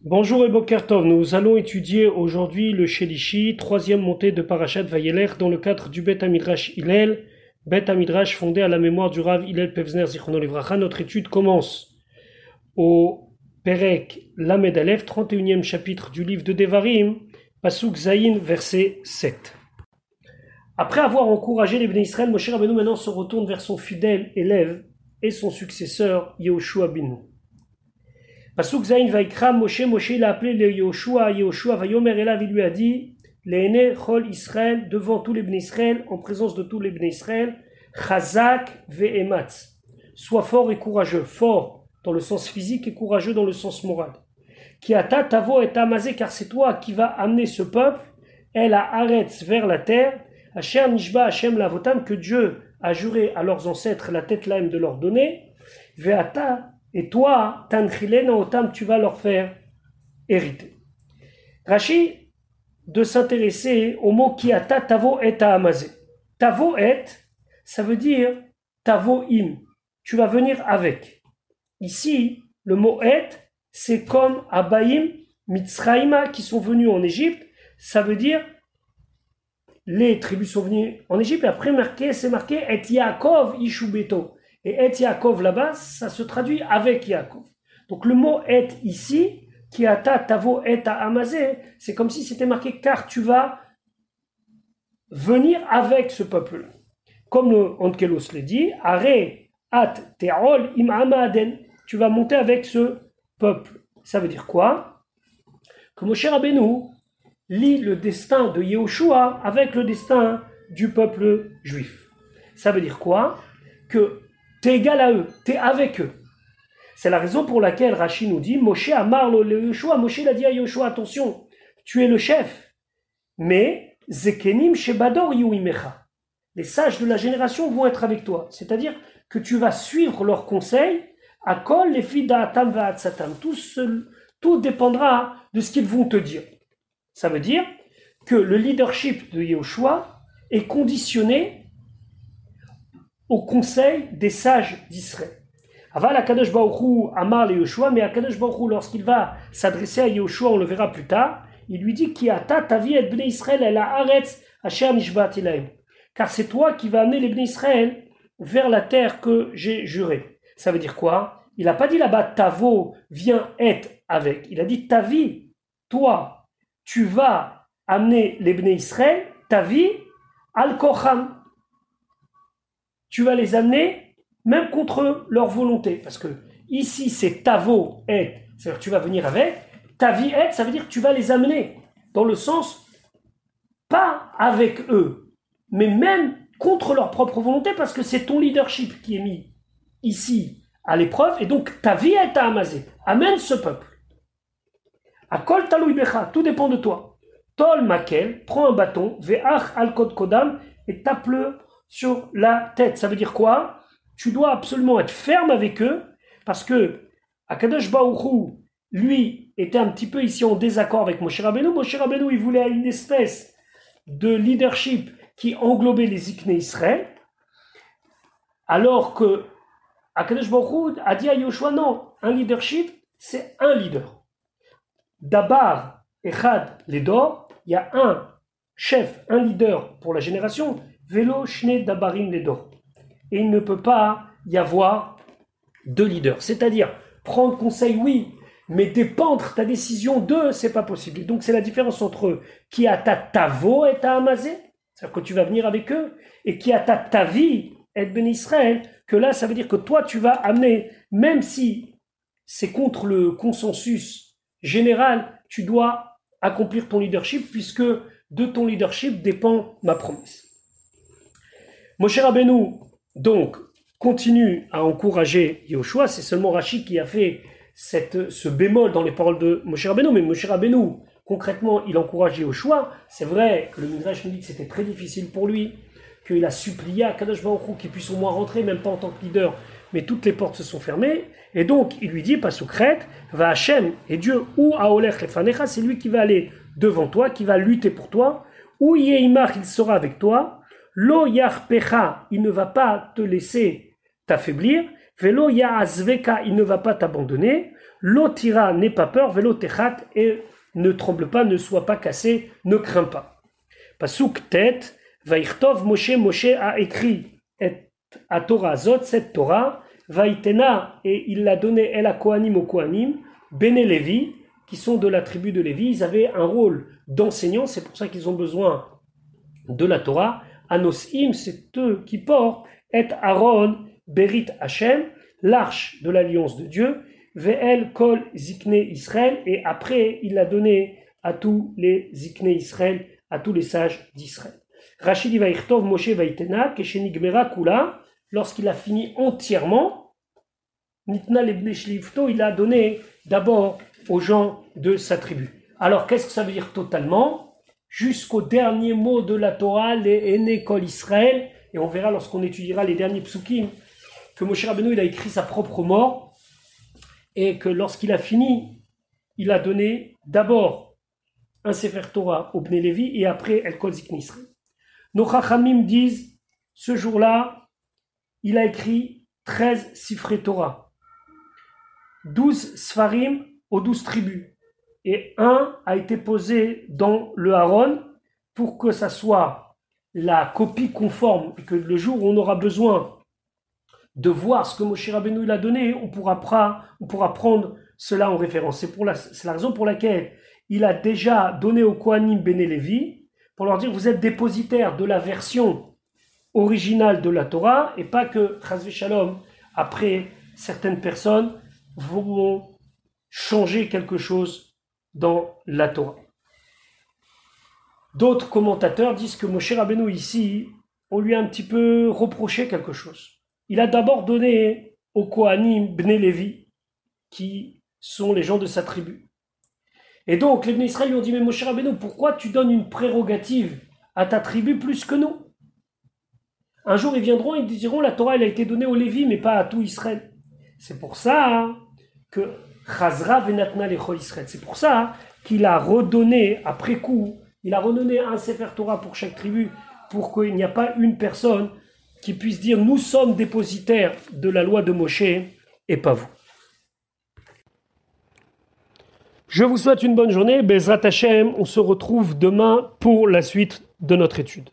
Bonjour et Boker Tov, nous allons étudier aujourd'hui le Shelishi, troisième montée de Parashat Vayeler, dans le cadre du Bet Hamidrash Hillel, Bet Hamidrash fondé à la mémoire du Rav Hillel Pevzner Zichrono Livracha. Notre étude commence au Perek Lamed Aleph, 31e chapitre du livre de Devarim, Pasuk Zayin, verset 7. Après avoir encouragé les Bnei Israël, Moshe Rabbeinu maintenant se retourne vers son fidèle élève et son successeur, Yehoshua Binu. Pasuk Zayin Vaikra, Moshe il a appelé le Yehoshua Vayomer Elav, il lui a dit, Le'ene Chol Israël, devant tous les Bnei Israël, en présence de tous les Bnei Israël, Chazak ve'ematz, sois fort et courageux, fort dans le sens physique et courageux dans le sens moral. Ki ata tavo et amazé, car c'est toi qui vas amener ce peuple, el haaretz, vers la terre, Asher nishba Hashem lavotam, que Dieu a juré à leurs ancêtres la tête laime de leur donner, ve'ata, et toi, Tanchilena Otam, tu vas leur faire hériter. Rashi, de s'intéresser au mot Kiata Tavo et Amazé. Tavo et, ça veut dire Tavo im, tu vas venir avec. Ici, le mot et, c'est comme Abaim, Mitzraïma, qui sont venus en Égypte, ça veut dire les tribus sont venues en Égypte, et après c'est marqué Et Yaakov Ishubeto. Et Et Yaakov là-bas, ça se traduit avec Yaakov. Donc le mot Et ici, qui ata tavo et amazé, c'est comme si c'était marqué car tu vas venir avec ce peuple-là. Comme le Onkelos le dit, Are at te'ol im amaden, tu vas monter avec ce peuple. Ça veut dire quoi? Que Moshe Rabbeinu lie le destin de Yehoshua avec le destin du peuple juif. Ça veut dire quoi? Que t'es égal à eux, t'es avec eux. C'est la raison pour laquelle Rashi nous dit, Moshe amar lo Yehoshua, Moshe l'a dit à Yehoshua, attention, tu es le chef, mais zekenim shebador yuimecha, les sages de la génération vont être avec toi, c'est-à-dire que tu vas suivre leurs conseils, akol les filles d'Atam va'atsatam, tout dépendra de ce qu'ils vont te dire. Ça veut dire que le leadership de Yehoshua est conditionné au conseil des sages d'Israël. Aval Akadosh Baruch Hu amar le Yehoshua, mais Akadosh Baruch Hu, lorsqu'il va s'adresser à Yehoshua, on le verra plus tard, il lui dit Ki ata tavi et bnei Israël el haaretz asher nishba'ati lahem, car c'est toi qui vas amener les bnei Israël vers la terre que j'ai jurée. Ça veut dire quoi? Il n'a pas dit là-bas tavo, viens être avec. Il a dit tavi, toi, tu vas amener les bnei Israël, tavi al kocham. Tu vas les amener même contre leur volonté. Parce que ici, c'est tavo et, c'est-à-dire tu vas venir avec. Tavi et, ça veut dire que tu vas les amener. Dans le sens, pas avec eux, mais même contre leur propre volonté, parce que c'est ton leadership qui est mis ici à l'épreuve. Et donc, tavi et à amazé. Amène ce peuple. Akol taloui becha, tout dépend de toi. Tol makel, prends un bâton, ve'ach al kod kodam, et tape-le sur la tête. Ça veut dire quoi? Tu dois absolument être ferme avec eux, parce que Akadosh Baruch Hu, lui, était un petit peu ici en désaccord avec Moshe Rabbeinu. Moshe Rabbeinu, il voulait une espèce de leadership qui englobait les Ziknei Israël, alors que Akadosh Baruch Hu a dit à Yehoshua, non, un leadership, c'est un leader. Dabar Echad Ledor, il y a un chef, un leader pour la génération, Velo Shne Dabarim Ledor. Et il ne peut pas y avoir deux leaders. C'est-à-dire, prendre conseil, oui, mais dépendre ta décision d'eux, c'est pas possible. Et donc, c'est la différence entre qui a ta tavo et ta amazé, c'est-à-dire que tu vas venir avec eux, et qui a ta tavi et ben Israël, que là, ça veut dire que toi, tu vas amener, même si c'est contre le consensus général, tu dois accomplir ton leadership, puisque de ton leadership dépend ma promesse. Moshe Rabbeinu, donc, continue à encourager Yehoshua. C'est seulement Rashi qui a fait ce bémol dans les paroles de Moshe Rabbeinu. Mais Moshe Rabbeinu, concrètement, il encourage Yehoshua. C'est vrai que le Midrash nous dit que c'était très difficile pour lui, qu'il a supplié à Kadosh Baruch Hu qu'il puisse au moins rentrer, même pas en tant que leader, mais toutes les portes se sont fermées. Et donc, il lui dit, pas secrète, va Hachem, et Dieu, ou Aolech Lefanecha, c'est lui qui va aller devant toi, qui va lutter pour toi, ou Yeimach, il sera avec toi. Lo yarpecha, il ne va pas te laisser t'affaiblir. Velo yaazveka, il ne va pas t'abandonner. L'otira n'aie pas peur, velo techat, et ne tremble pas, ne sois pas cassé, ne crains pas. Pasuk tête, vaïchtov Moshe a écrit à Torah Zot, cette Torah, vaïtena, et il l'a donné elle à Kohanim au Kohanim, Bene Lévi, qui sont de la tribu de Lévi, ils avaient un rôle d'enseignant, c'est pour ça qu'ils ont besoin de la Torah. Anosim, c'est eux qui portent, et Aaron, Berit Hashem, l'arche de l'alliance de Dieu, Ve'el Kol Zikne Israël, et après il l'a donné à tous les Zikne Israël, à tous les sages d'Israël. Rachid Vaïchtov Moshe Vaïtena, Keshenigmera Kula, lorsqu'il a fini entièrement, Nitna Lebne Shlifto, il a donné d'abord aux gens de sa tribu. Alors qu'est-ce que ça veut dire totalement? Jusqu'au dernier mot de la Torah, les Ene Kol Israël, et on verra lorsqu'on étudiera les derniers psukim, que Moshe Rabbeinu il a écrit sa propre mort, et que lorsqu'il a fini, il a donné d'abord un Sefer Torah au Bnei Lévi, et après El Kol Zikne Israël. Nos Chachamim disent, ce jour-là, il a écrit 13 Sifrei Torah, 12 Sfarim aux 12 tribus, et un a été posé dans le Haron pour que ça soit la copie conforme, et que le jour où on aura besoin de voir ce que Moshe Rabbeinu il a donné, on pourra prendre cela en référence. C'est la raison pour laquelle il a déjà donné au Kohanim Bene Lévi, pour leur dire vous êtes dépositaires de la version originale de la Torah, et pas que, Chas v'Shalom, après certaines personnes vont changer quelque chose dans la Torah. D'autres commentateurs disent que Moshe Rabbeinu ici, on lui a un petit peu reproché quelque chose. Il a d'abord donné aux Kohanim Bnei Lévi, qui sont les gens de sa tribu. Et donc les Bnei Israël lui ont dit, mais Moshe Rabbeinu, pourquoi tu donnes une prérogative à ta tribu plus que nous? Un jour ils viendront et ils diront, la Torah elle a été donnée aux Lévi, mais pas à tout Israël. C'est pour ça que Chazra venatna lechol Israël. C'est pour ça qu'il a redonné, après coup, il a redonné un Sefer Torah pour chaque tribu, pour qu'il n'y a pas une personne qui puisse dire nous sommes dépositaires de la loi de Moshe et pas vous. Je vous souhaite une bonne journée. Bezrat Hashem, on se retrouve demain pour la suite de notre étude.